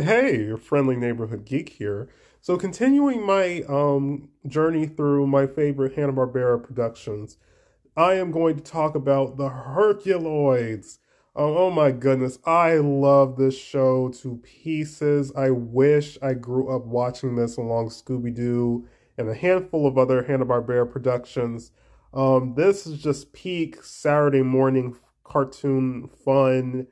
Hey, your friendly neighborhood geek here. So, continuing my journey through my favorite Hanna-Barbera productions, I am going to talk about the Herculoids. Oh my goodness, I love this show to pieces. I wish I grew up watching this along Scooby-Doo and a handful of other Hanna-Barbera productions. This is just peak Saturday morning cartoon fun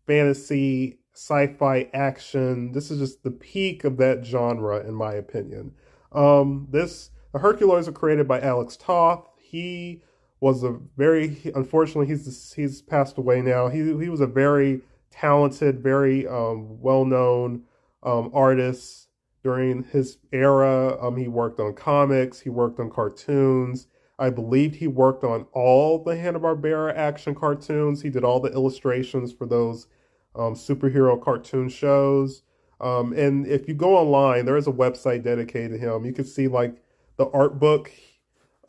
fantasy, sci-fi action. This is just the peak of that genre, in my opinion. The Herculoids are created by Alex Toth. He was a very unfortunately he's passed away now. He was a very talented, very well known artist during his era. He worked on comics. He worked on cartoons. I believe he worked on all the Hanna-Barbera action cartoons. He did all the illustrations for those superhero cartoon shows. And if you go online, there is a website dedicated to him. You can see like the art book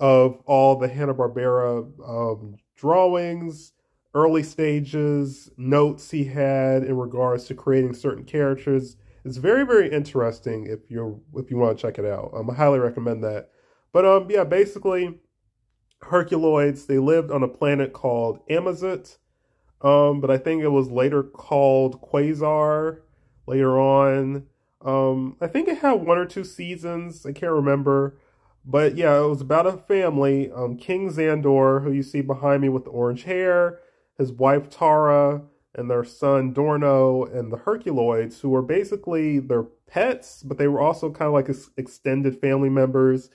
of all the Hanna-Barbera drawings, early stages, notes he had in regards to creating certain characters. It's very, very interesting if you want to check it out. I highly recommend that. But yeah, basically, Herculoids, they lived on a planet called Amazut, but I think it was later called Quasar later on. I think it had one or two seasons. I can't remember. But yeah, it was about a family. King Xandor, who you see behind me with the orange hair, his wife Tara, and their son Dorno, and the Herculoids, who were basically their pets, but they were also kind of like extended family members,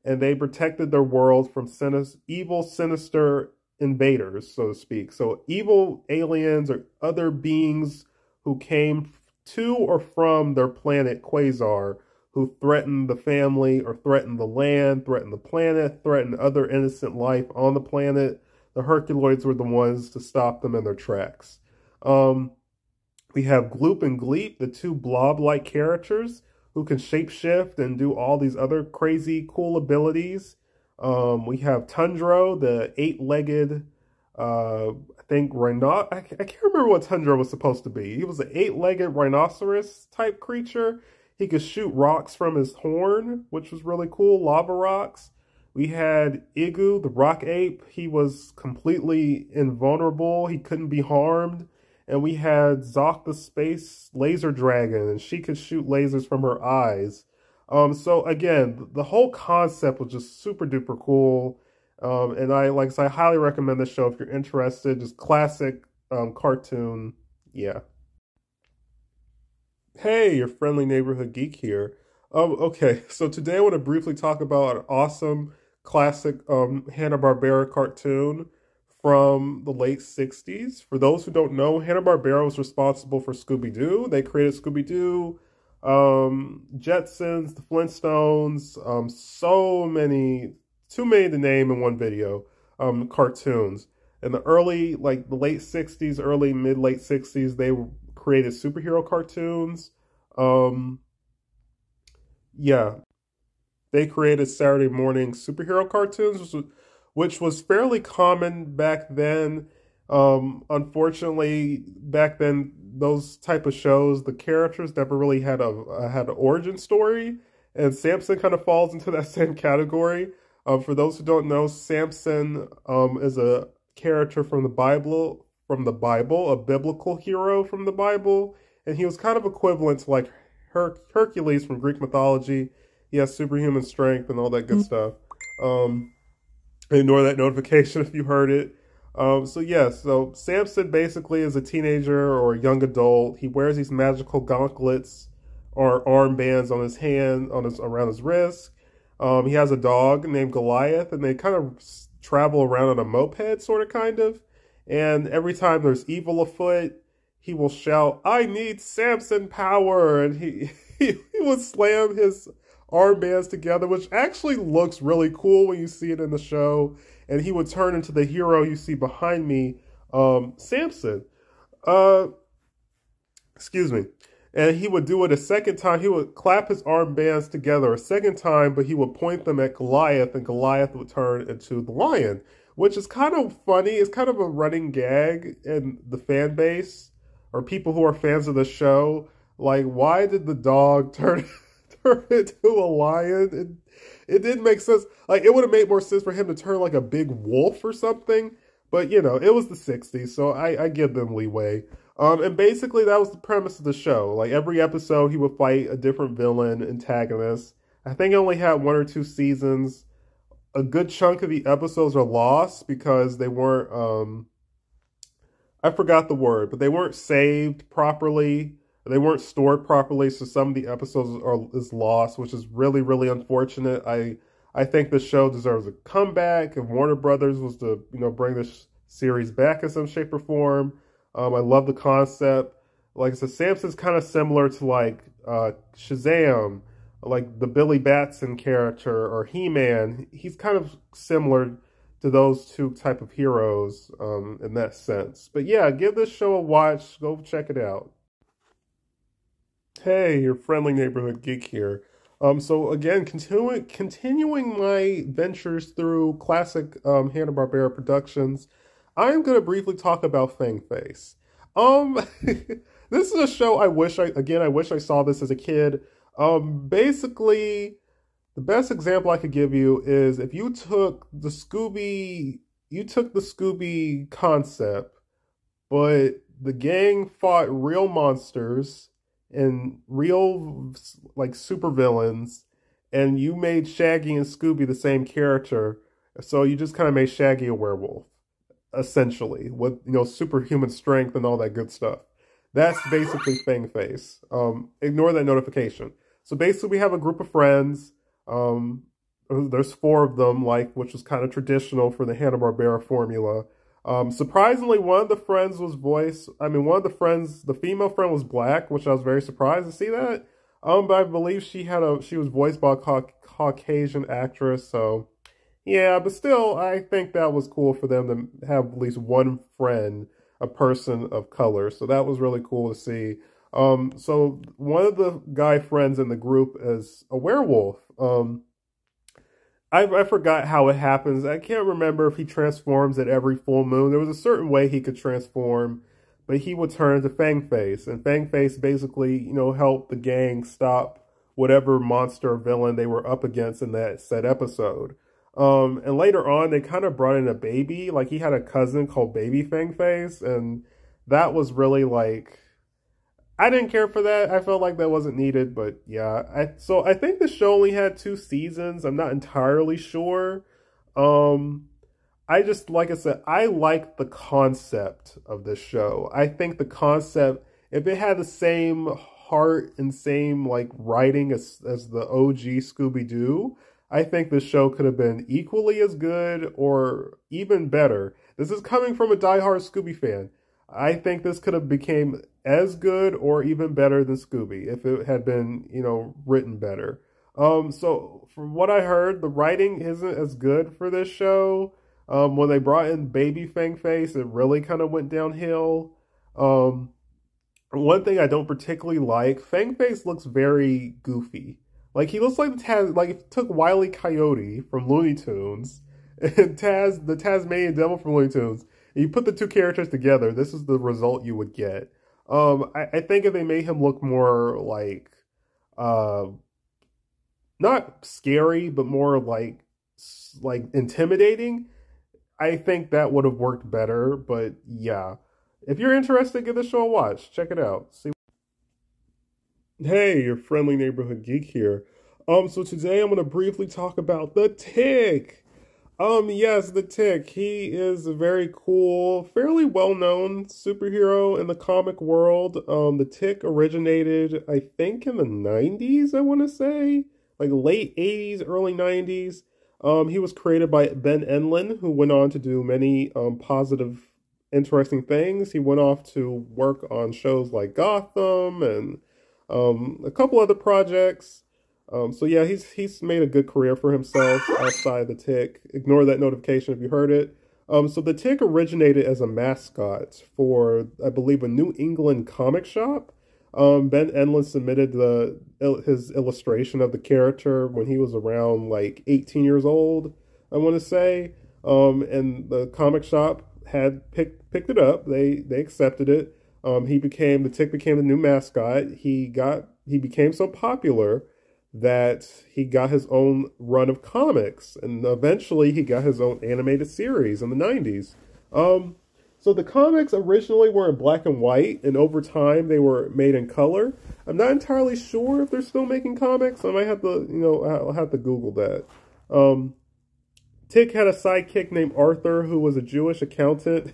and they protected their world from evil, sinister invaders, so to speak. So evil aliens or other beings who came to or from their planet Quasar, who threatened the family or threatened the land, threatened the planet, threatened other innocent life on the planet. The Herculoids were the ones to stop them in their tracks. We have Gloop and Gleep, the two blob-like characters who can shapeshift and do all these other crazy cool abilities. We have Tundro, the eight-legged, I think, I can't remember what Tundro was supposed to be. He was an eight-legged rhinoceros type creature. He could shoot rocks from his horn, which was really cool, lava rocks. We had Igu, the rock ape. He was completely invulnerable. He couldn't be harmed. And we had Zoc, the space laser dragon, and she could shoot lasers from her eyes. So again, the whole concept was just super duper cool. And like I said, I highly recommend this show if you're interested. Just classic cartoon. Yeah. Hey, your friendly neighborhood geek here. Okay, so today I want to briefly talk about an awesome classic Hanna-Barbera cartoon from the late 60s. For those who don't know, Hanna-Barbera was responsible for Scooby-Doo. They created Scooby-Doo, Jetsons, the Flintstones, too many to name in one video, cartoons. In the the late 60s, early mid-late 60s, they created superhero cartoons. Um, yeah, they created Saturday morning superhero cartoons, which was fairly common back then. Unfortunately, back then, those type of shows, the characters never really had an origin story, and Samson kind of falls into that same category. For those who don't know, Samson is a character from the Bible, a biblical hero from the Bible, and he was kind of equivalent to like Hercules from Greek mythology. He has superhuman strength and all that good stuff. Ignore that notification if you heard it. So Samson basically is a teenager or a young adult. He wears these magical gauntlets or armbands on his hand, around his wrist. He has a dog named Goliath, and they kind of travel around on a moped, sort of, kind of. And every time there's evil afoot, he will shout, "I need Samson power!" And he will slam his armbands together, which actually looks really cool when you see it in the show. And he would turn into the hero you see behind me, Samson. Uh, Excuse me. And he would do it a second time. He would clap his armbands together a second time, but he would point them at Goliath, and Goliath would turn into the lion, which is kind of funny. It's kind of a running gag in the fan base or people who are fans of the show. Like, why did the dog turn turn into a lion? It didn't make sense. Like, it would have made more sense for him to turn like a big wolf or something. But you know, it was the '60s, so I give them leeway. And basically that was the premise of the show. Like every episode, he would fight a different villain, antagonist. I think it only had one or two seasons. A good chunk of the episodes are lost because they weren't I forgot the word, but they weren't saved properly. They weren't stored properly, so some of the episodes is lost, which is really, really unfortunate. I think the show deserves a comeback. If Warner Brothers was to, bring this series back in some shape or form, I love the concept. Like I said, Samson's kind of similar to like Shazam, like the Billy Batson character or He-Man. He's kind of similar to those two type of heroes in that sense. But yeah, give this show a watch. Go check it out. Hey, your friendly neighborhood geek here. So again, continuing my ventures through classic Hanna-Barbera productions, I'm going to briefly talk about Fang Face. This is a show I wish I saw this as a kid. Basically, the best example I could give you is if you took the Scooby concept, but the gang fought real monsters and real like supervillains, and you made Shaggy and Scooby the same character. So you just kind of made Shaggy a werewolf, essentially, with superhuman strength and all that good stuff. That's basically Fang Face. Ignore that notification. So basically, we have a group of friends. There's four of them, which was kind of traditional for the Hanna-Barbera formula. Surprisingly, one of the friends, the female friend was black, which I was very surprised to see that. But I believe she was voiced by a Caucasian actress, so yeah, but still, I think that was cool for them to have at least one friend, a person of color. So that was really cool to see. So one of the guy friends in the group is a werewolf. I forgot how it happens. I can't remember if he transforms at every full moon. There was a certain way he could transform, but he would turn into Fang Face. And Fang Face basically, helped the gang stop whatever monster or villain they were up against in that said episode. And later on, they kind of brought in a baby. Like, he had a cousin called Baby Fang Face, and that was really I didn't care for that. I felt like that wasn't needed, but yeah. I think the show only had 2 seasons. I'm not entirely sure. Like I said, I like the concept of this show. I think the concept, if it had the same heart and same writing as the OG Scooby-Doo, I think this show could have been equally as good or even better. This is coming from a diehard Scooby fan. I think this could have became as good or even better than Scooby if it had been, written better. So from what I heard, the writing isn't as good for this show. When they brought in Baby Fang Face, it really kind of went downhill. One thing I don't particularly like, Fang Face looks very goofy. Like, he looks like if you took Wile E. Coyote from Looney Tunes and the Tasmanian Devil from Looney Tunes, you put the two characters together, this is the result you would get. I think if they made him look more not scary, but more like intimidating, I think that would have worked better. But yeah, if you're interested, give the show a watch. Check it out. See. Hey, your friendly neighborhood geek here. So today I'm going to briefly talk about the Tick. Yes, the Tick. He is a very cool, fairly well-known superhero in the comic world. The Tick originated, I think, in the 90s, I want to say. Late 80s, early 90s. He was created by Ben Enlin, who went on to do many positive, interesting things. He went off to work on shows like Gotham and a couple other projects. So yeah, he's made a good career for himself outside the Tick. Ignore that notification if you heard it. So the Tick originated as a mascot for, I believe, a New England comic shop. Ben Enlin submitted his illustration of the character when he was around 18 years old, I want to say. And the comic shop had picked it up. They accepted it. The Tick became the new mascot. He became so popular that he got his own run of comics, and eventually he got his own animated series in the 90s. Um, so the comics originally were in black and white, and over time they were made in color. I'm not entirely sure if they're still making comics. I might have to, I'll have to Google that. Um, Tick had a sidekick named Arthur who was a Jewish accountant.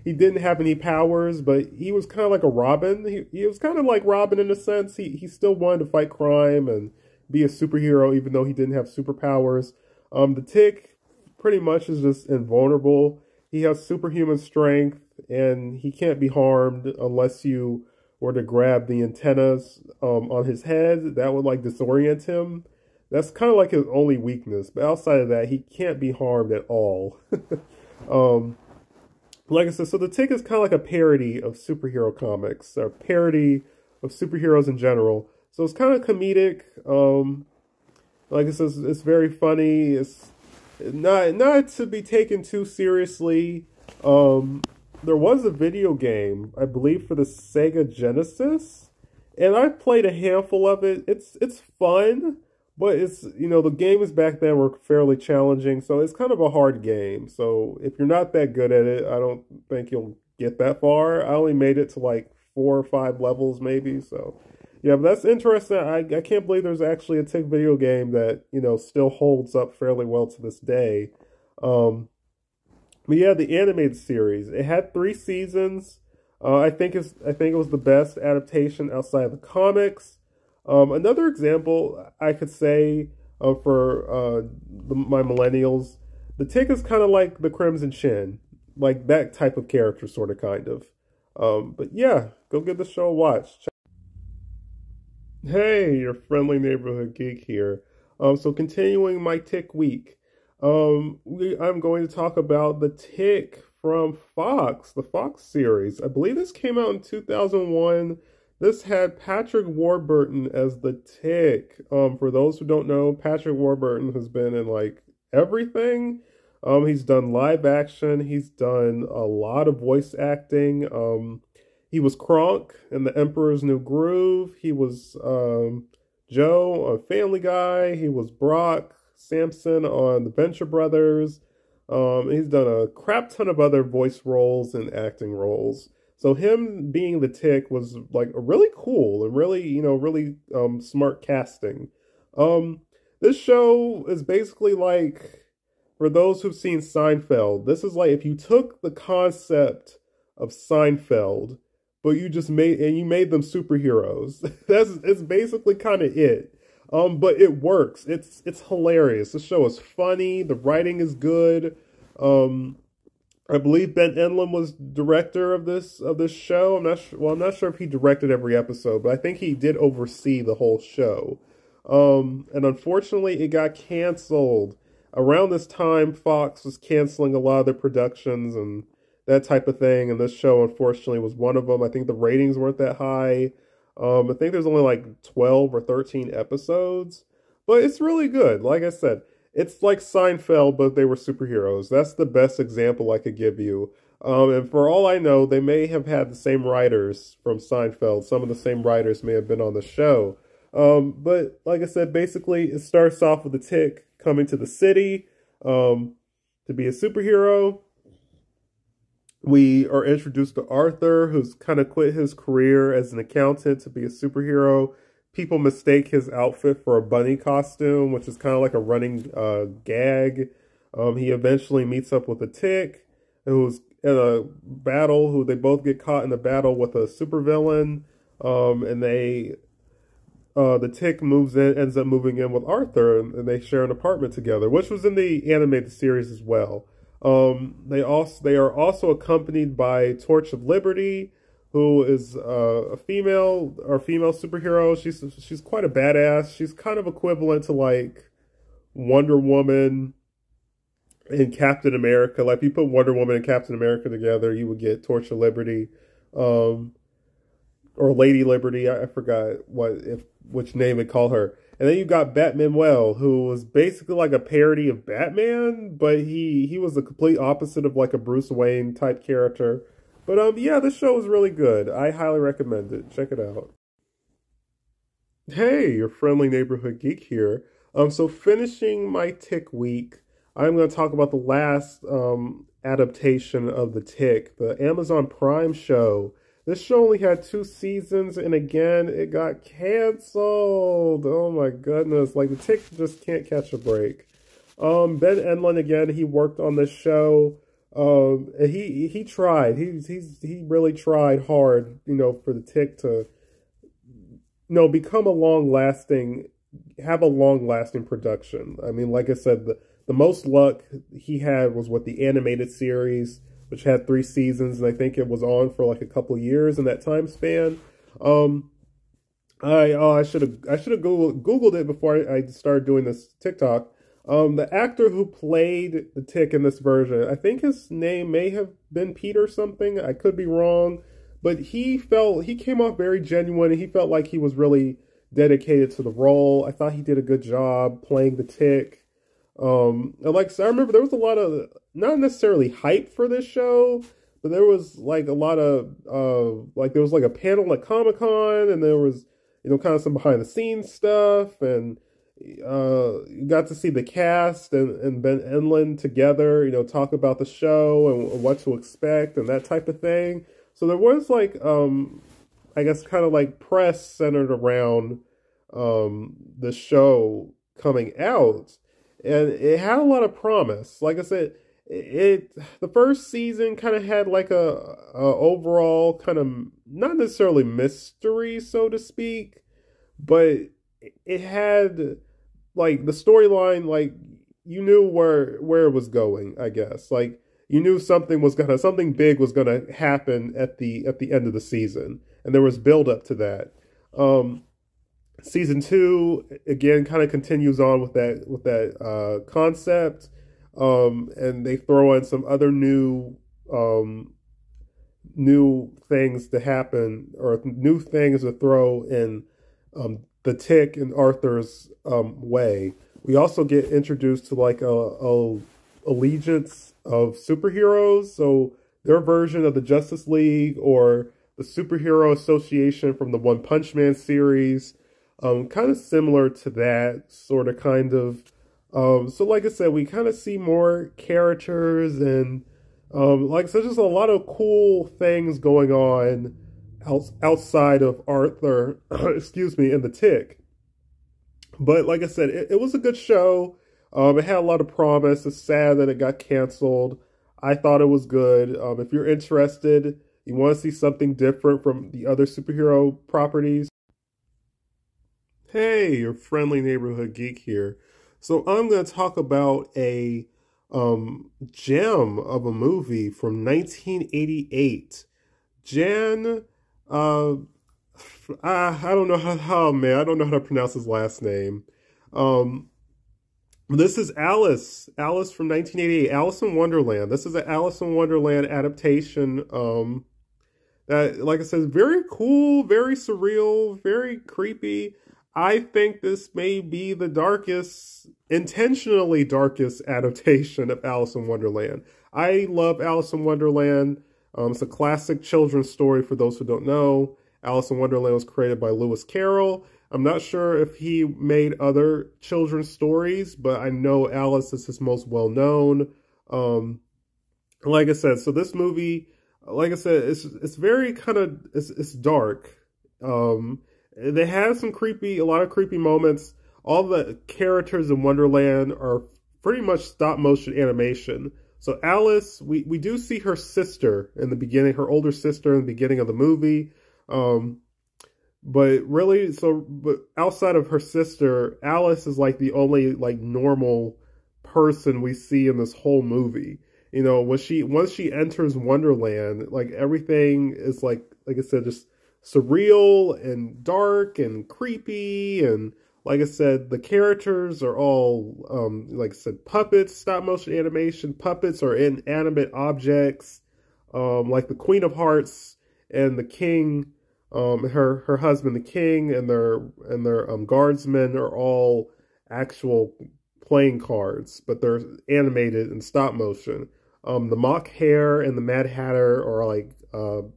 He didn't have any powers, but he was kind of like a Robin. He was kind of like Robin in a sense. He still wanted to fight crime and be a superhero, even though he didn't have superpowers. The Tick pretty much is just invulnerable. He has superhuman strength, and he can't be harmed unless you were to grab the antennas on his head. That would like disorient him. That's kind of like his only weakness. But outside of that, he can't be harmed at all. um, like I said, so the Tick is kind of like a parody of superhero comics, a parody of superheroes in general. So it's kind of comedic. Like I said, it's very funny. It's not to be taken too seriously. There was a video game, I believe, for the Sega Genesis, and I played a handful of it. It's fun, but the games back then were fairly challenging, so it's kind of a hard game. So if you're not that good at it, I don't think you'll get that far. I only made it to like 4 or 5 levels maybe, so yeah, but that's interesting. I can't believe there's actually a Tick video game that, still holds up fairly well to this day. But yeah, the animated series. It had 3 seasons. I think it was the best adaptation outside of the comics. Another example I could say for my millennials, the Tick is kind of like the Crimson Chin, like that type of character, sort of, kind of. But yeah, go give the show a watch. Hey, your friendly neighborhood geek here. So continuing my Tick week, I'm going to talk about the Tick from Fox, the Fox series. I believe this came out in 2001. This had Patrick Warburton as the Tick. For those who don't know, Patrick Warburton has been in like everything. He's done live action. He's done a lot of voice acting. He was Kronk in The Emperor's New Groove. He was Joe on Family Guy. He was Brock Sampson on The Venture Brothers. He's done a crap ton of other voice roles and acting roles. So him being the Tick was like really cool and really, really smart casting. This show is basically like, for those who've seen Seinfeld, this is like if you took the concept of Seinfeld, but you made them superheroes. It's basically kind of it. But it works. It's hilarious. The show is funny. The writing is good. I believe Ben Enlem was director of this show. I'm not sure if he directed every episode, but I think he did oversee the whole show. And unfortunately, it got canceled. Around this time, Fox was canceling a lot of their productions and that type of thing, and this show, unfortunately, was one of them. I think the ratings weren't that high. I think there's only like 12 or 13 episodes, but it's really good. Like I said, it's like Seinfeld, but they were superheroes. That's the best example I could give you. And for all I know, they may have had the same writers from Seinfeld. Some of the same writers may have been on the show. But like I said, basically, it starts off with the Tick coming to the city to be a superhero. We are introduced to Arthur, who's kind of quit his career as an accountant to be a superhero. People mistake his outfit for a bunny costume, which is kind of like a running gag. He eventually meets up with a Tick, who's in a battle, who they both get caught in a battle with a supervillain. And the Tick ends up moving in with Arthur, and they share an apartment together, which was in the animated series as well. They are also accompanied by Torch of Liberty, who is a female superhero. She's quite a badass. She's kind of equivalent to like Wonder Woman and Captain America. Like if you put Wonder Woman and Captain America together, you would get Torch of Liberty, or Lady Liberty. I forgot which name they call her. And then you got Batmanuel, who was basically like a parody of Batman, but he was the complete opposite of like a Bruce Wayne type character. But yeah, this show is really good. I highly recommend it. Check it out. Hey, your friendly neighborhood geek here. So finishing my Tick week, I'm going to talk about the last adaptation of the Tick, the Amazon Prime show. This show only had 2 seasons, and again, it got canceled. Oh my goodness! Like the Tick just can't catch a break. Ben Enlund again. He worked on this show. And he tried. He really tried hard. For the Tick to become a have a long lasting production. I mean, like I said, the most luck he had was with the animated series, which had 3 seasons, and I think it was on for like a couple years in that time span. I should have Googled it before I started doing this TikTok. The actor who played the Tick in this version, I think his name may have been Peter something. I could be wrong, but he came off very genuine, and he felt like he was really dedicated to the role. I thought he did a good job playing the Tick. And like so I remember there was a lot of not necessarily hype for this show, but there was like a lot of like there was like a panel at Comic-Con, and there was kind of some behind the scenes stuff, and you got to see the cast and Ben Enlund together, talk about the show and what to expect and that type of thing. So there was like I guess kind of like press centered around the show coming out, and it had a lot of promise. Like I said, the first season kind of had like a overall kind of not necessarily mystery, so to speak, but it had like the storyline, like you knew where it was going. I guess like you knew something big was gonna happen at the end of the season, and there was build up to that. Season 2 again kind of continues on with that concept, and they throw in some other new things to happen, or new things to throw in the Tick and Arthur's way. We also get introduced to like a allegiance of superheroes, so their version of the Justice League or the Superhero Association from the One Punch Man series, kind of similar to that, sort of kind of. So like I said, we kind of see more characters, and like I said, just a lot of cool things going on outside of Arthur, excuse me, and the Tick. But like I said, it was a good show. It had a lot of promise. It's sad that it got canceled. I thought it was good. If you're interested, you want to see something different from the other superhero properties. Hey, your friendly neighborhood geek here. So I'm going to talk about a gem of a movie from 1988. Jan, I don't know I don't know how to pronounce his last name. This is Alice from 1988, Alice in Wonderland. This is an Alice in Wonderland adaptation. That, like I said, is very cool, very surreal, very creepy. I think this may be the intentionally darkest adaptation of Alice in Wonderland. I love Alice in Wonderland. It's a classic children's story for those who don't know. Alice in Wonderland was created by Lewis Carroll. I'm not sure if he made other children's stories, but I know Alice is his most well-known. Like I said, so this movie, like I said, it's very kind of, it's dark. They have a lot of creepy moments. All the characters in Wonderland are pretty much stop motion animation. So Alice, we do see her sister in the beginning, her older sister in the beginning of the movie. But outside of her sister, Alice is like the only like normal person we see in this whole movie. Once she enters Wonderland, like everything is like I said, just surreal and dark and creepy, and like I said, the characters are all like I said, puppets, stop motion animation. Puppets are inanimate objects, like the Queen of Hearts and the King, her husband, the King, and their guardsmen are all actual playing cards, but they're animated in stop motion. The Mock Hare and the Mad Hatter are like the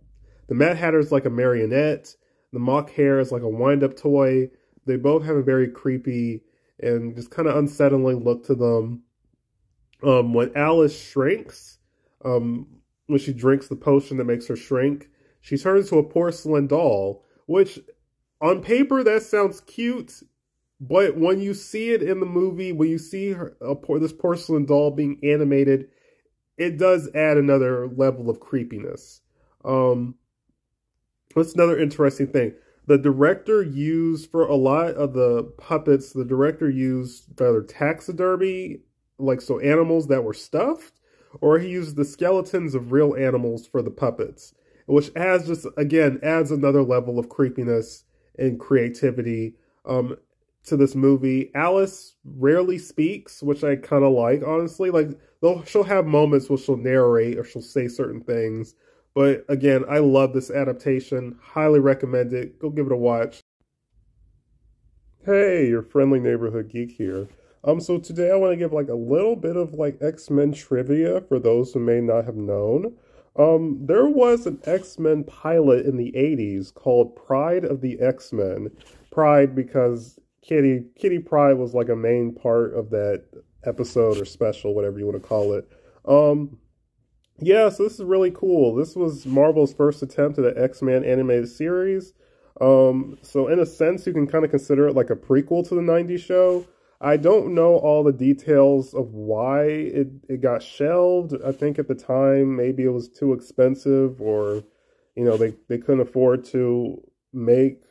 Mad Hatter is like a marionette. The Mock Hare is like a wind-up toy. They both have a very creepy and just kind of unsettling look to them. When Alice shrinks, when she drinks the potion that makes her shrink, she turns into a porcelain doll, which on paper that sounds cute, but when you see it in the movie, when you see this porcelain doll being animated, it does add another level of creepiness. That's another interesting thing. The director used, for a lot of the puppets, the director used either taxidermy, like so animals that were stuffed, or he used the skeletons of real animals for the puppets, which adds adds another level of creepiness and creativity to this movie. Alice rarely speaks, which I kind of like, honestly. Like, she'll have moments where she'll narrate or she'll say certain things. But again, I love this adaptation. Highly recommend it. Go give it a watch. Hey, your friendly neighborhood geek here. So today I want to give like a little bit of like X-Men trivia for those who may not have known. There was an X-Men pilot in the 80s called Pride of the X-Men. Pride because Kitty Pryde was like a main part of that episode or special, whatever you want to call it. Yeah, so this is really cool. This was Marvel's first attempt at an X-Men animated series. So in a sense, you can kind of consider it like a prequel to the 90s show. I don't know all the details of why it got shelved. I think at the time, maybe it was too expensive, or, you know, they couldn't afford to make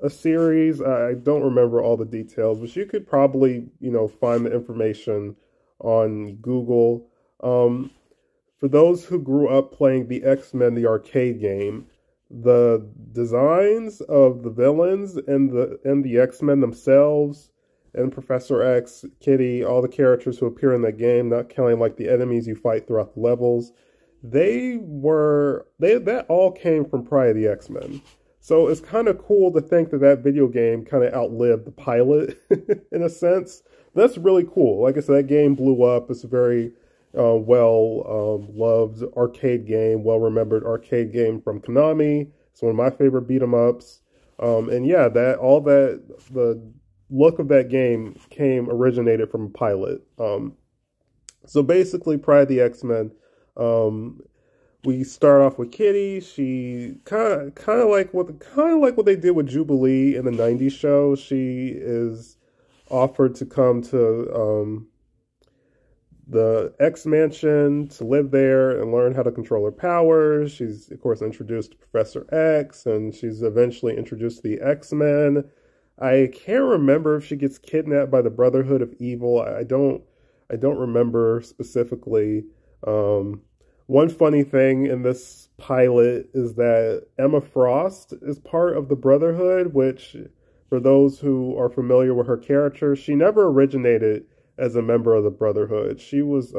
a series. I don't remember all the details, but you could probably, you know, find the information on Google. For those who grew up playing the X-Men, the arcade game, the designs of the villains and the X-Men themselves, and Professor X, Kitty, all the characters who appear in that game, not counting like the enemies you fight throughout the levels, that all came from Pride of the X-Men. So it's kind of cool to think that video game kind of outlived the pilot in a sense. That's really cool. Like I said, that game blew up. It's a very loved arcade game, well-remembered arcade game from Konami. It's one of my favorite beat-em-ups. And yeah, the look of that game originated from a pilot. So basically, Pride of the X-Men, we start off with Kitty. She kind of like what they did with Jubilee in the 90s show. She is offered to come to the X Mansion to live there and learn how to control her powers. She's, of course, introduced to Professor X, and she's eventually introduced to the X-Men. I can't remember if she gets kidnapped by the Brotherhood of Evil. I don't remember specifically. One funny thing in this pilot is that Emma Frost is part of the Brotherhood, which, for those who are familiar with her character, she never originated as a member of the Brotherhood. She was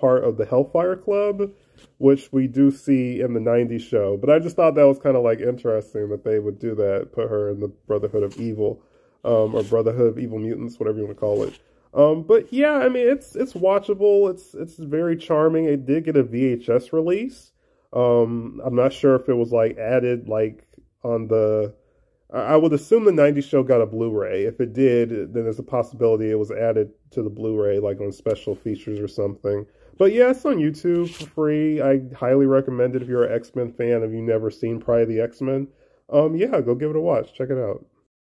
part of the Hellfire Club, which we do see in the 90s show. But I just thought that was kind of like interesting that they would do that, put her in the Brotherhood of Evil, or Brotherhood of Evil Mutants, whatever you want to call it. But yeah, I mean, it's watchable. It's very charming. It did get a VHS release. I'm not sure if it was like added like on the. I would assume the 90s show got a Blu-ray. If it did, then there's a possibility it was added to the Blu-ray, like on special features or something. But yeah, it's on YouTube for free. I highly recommend it if you're an X-Men fan. If you've never seen Pride of the X-Men, yeah, go give it a watch. Check it out.